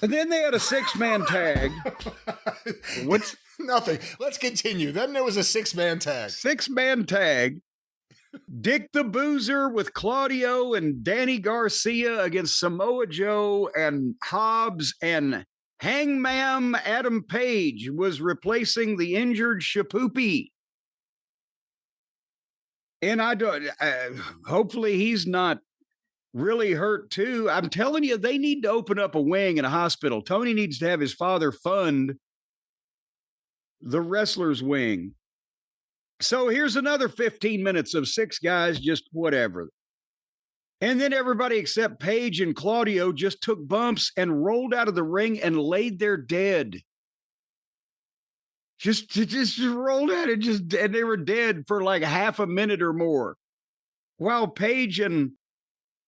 And then they had a 6-man tag. What's nothing? Let's continue. Then there was a 6-man tag. 6-man tag. Dick the Boozer with Claudio and Danny Garcia against Samoa Joe and Hobbs, and Hangman Adam Page was replacing the injured Shapoopy. And hopefully he's not really hurt too. I'm telling you, they need to open up a wing in a hospital. Tony needs to have his father fund the wrestler's wing. So here's another 15 minutes of 6 guys, just whatever. And then everybody except Paige and Claudio just took bumps and rolled out of the ring and laid there dead. Just rolled out and they were dead for like half a minute or more. While Paige and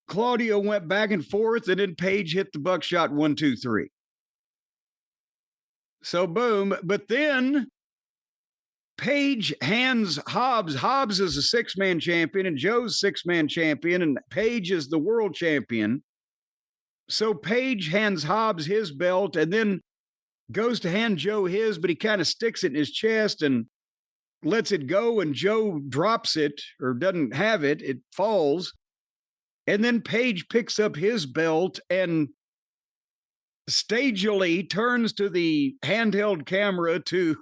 Claudio went back and forth, and then Paige hit the buckshot 1, 2, 3. So boom, but then Paige hands Hobbs. Hobbs is a 6-man champion, and Joe's 6-man champion, and Paige is the world champion. So Paige hands Hobbs his belt, and then goes to hand Joe his, but he kind of sticks it in his chest and lets it go, and Joe drops it or doesn't have it. It falls. And then Paige picks up his belt and stagily turns to the handheld camera to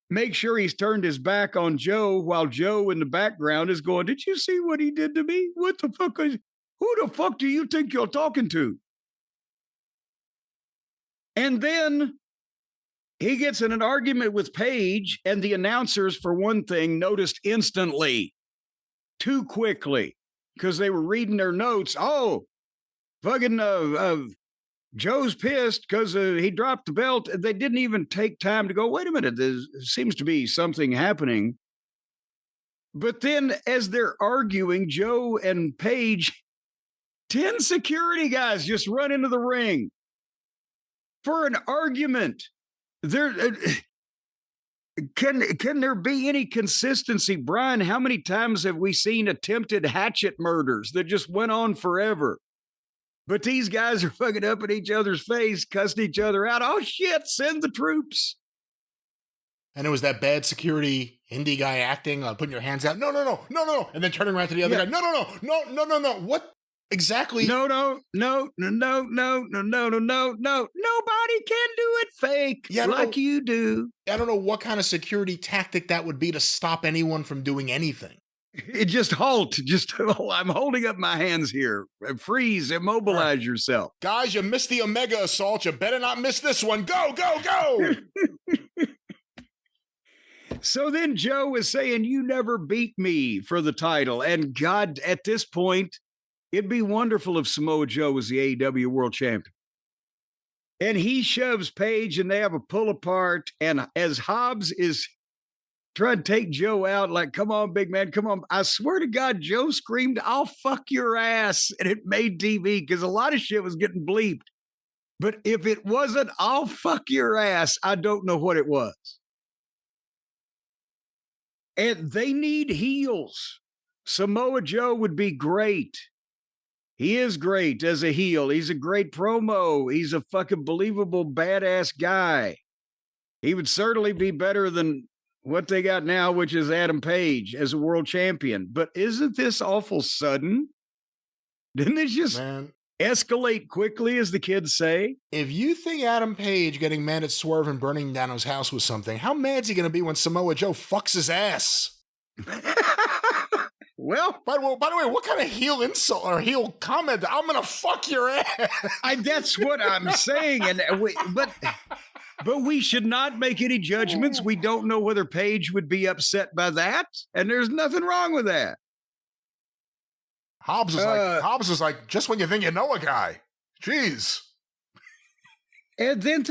make sure he's turned his back on Joe, while Joe in the background is going, "Did you see what he did to me? What the fuck? Who the fuck do you think you're talking to?" And then he gets in an argument with Paige, and the announcers, for one thing, noticed instantly, too quickly, because they were reading their notes. Oh, fucking Joe's pissed because he dropped the belt. They didn't even take time to go, wait a minute, there seems to be something happening. But then as they're arguing, Joe and Paige, 10 security guys just run into the ring for an argument. Can there be any consistency? Brian, how many times have we seen attempted hatchet murders that just went on forever? But these guys are fucking up in each other's face, cussing each other out. Oh, shit, send the troops. And it was that bad security indie guy acting, putting your hands out. No. And then turning around to the other guy. No. What exactly? No. Nobody can do it fake like you do. I don't know what kind of security tactic that would be to stop anyone from doing anything. It just halt. I'm holding up my hands here. Freeze, immobilize yourself. Guys, you missed the Omega assault. You better not miss this one. Go. So then Joe is saying, you never beat me for the title. And God, at this point, it'd be wonderful if Samoa Joe was the AEW World Champion. And he shoves Paige, and they have a pull apart. And as Hobbs is trying to take Joe out, like, come on, big man, come on. I swear to God, Joe screamed, "I'll fuck your ass." And it made TV because a lot of shit was getting bleeped. But if it wasn't, "I'll fuck your ass," I don't know what it was. And they need heels. Samoa Joe would be great. He is great as a heel. He's a great promo. He's a fucking believable badass guy. He would certainly be better than what they got now, which is Adam Page as a world champion. But isn't this awful sudden? Didn't it just escalate quickly, as the kids say? If you think Adam Page getting mad at Swerve and burning down his house was something, how mad's he going to be when Samoa Joe fucks his ass? Well, by the way, what kind of heel insult or heel comment? I'm going to fuck your ass. That's what I'm saying. But we should not make any judgments. We don't know whether Paige would be upset by that, and there's nothing wrong with that. Hobbs is like, just when you think you know a guy. Jeez. And then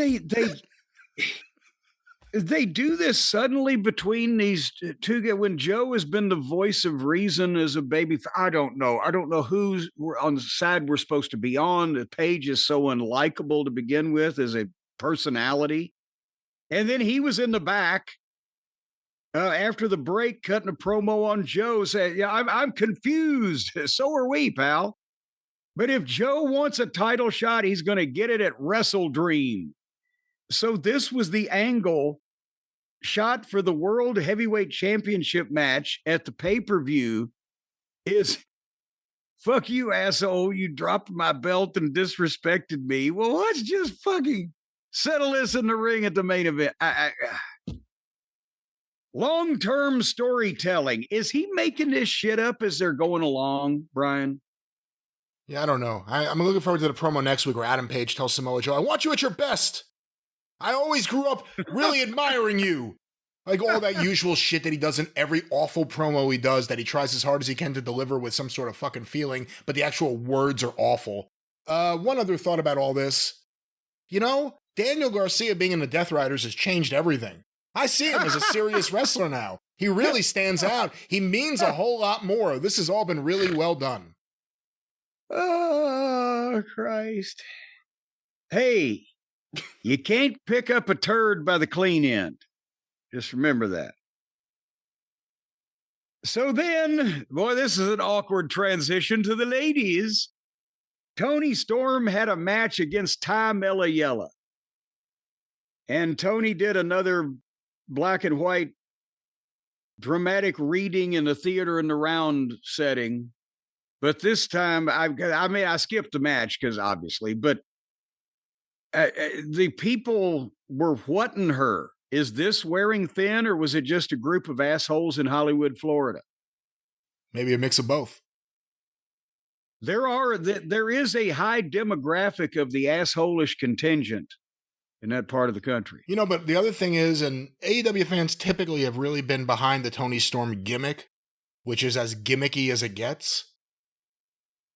they do this suddenly between these two. When Joe has been the voice of reason as a baby, I don't know who's on the side we're supposed to be on. Paige is so unlikable to begin with as a personality. And then he was in the back after the break, cutting a promo on Joe, saying, "Yeah, I'm confused." So are we, pal. But if Joe wants a title shot, he's going to get it at Wrestle Dream. So this was the angle shot for the World Heavyweight Championship match at the pay-per-view is, fuck you, asshole. You dropped my belt and disrespected me. Well, let's just fucking settle this in the ring at the main event. Long-term storytelling. Is he making this shit up as they're going along, Brian? Yeah, I don't know. I'm looking forward to the promo next week where Adam Page tells Samoa Joe, I want you at your best. I always grew up really admiring you. Like all that usual shit that he does in every awful promo he does that he tries as hard as he can to deliver with some sort of fucking feeling, but the actual words are awful. One other thought about all this. You know, Daniel Garcia being in the Death Riders has changed everything. I see him as a serious wrestler now. He really stands out. He means a whole lot more. This has all been really well done. Oh, Christ. Hey, you can't pick up a turd by the clean end. Just remember that. So then, boy, this is an awkward transition to the ladies. Toni Storm had a match against Ty Mellayella. And Toni did another black and white dramatic reading in the theater in the round setting. But this time, I skipped the match because obviously, but the people were whatting her. Is this wearing thin, or was it just a group of assholes in Hollywood, Florida? Maybe a mix of both. There is a high demographic of the assholish contingent in that part of the country. You know, but the other thing is, and AEW fans typically have really been behind the Toni Storm gimmick, which is as gimmicky as it gets.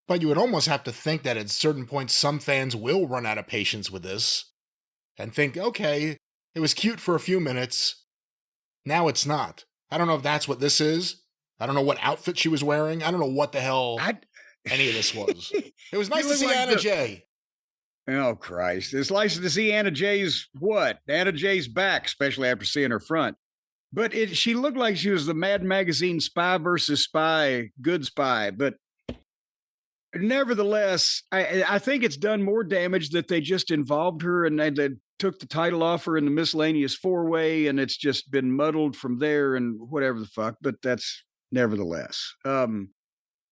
But you would almost have to think that at certain points, some fans will run out of patience with this and think, okay, it was cute for a few minutes. Now it's not. I don't know if that's what this is. I don't know what outfit she was wearing. I don't know what the hell any of this was. It was nice to see Anna Jay. Oh, Christ. It's nice to see Anna Jay's what? Anna Jay's back, especially after seeing her front. But she looked like she was the Mad Magazine Spy versus Spy, good spy. But nevertheless, I think it's done more damage that they just involved her and they took the title off her in the miscellaneous four-way, and it's just been muddled from there and whatever the fuck. But that's nevertheless.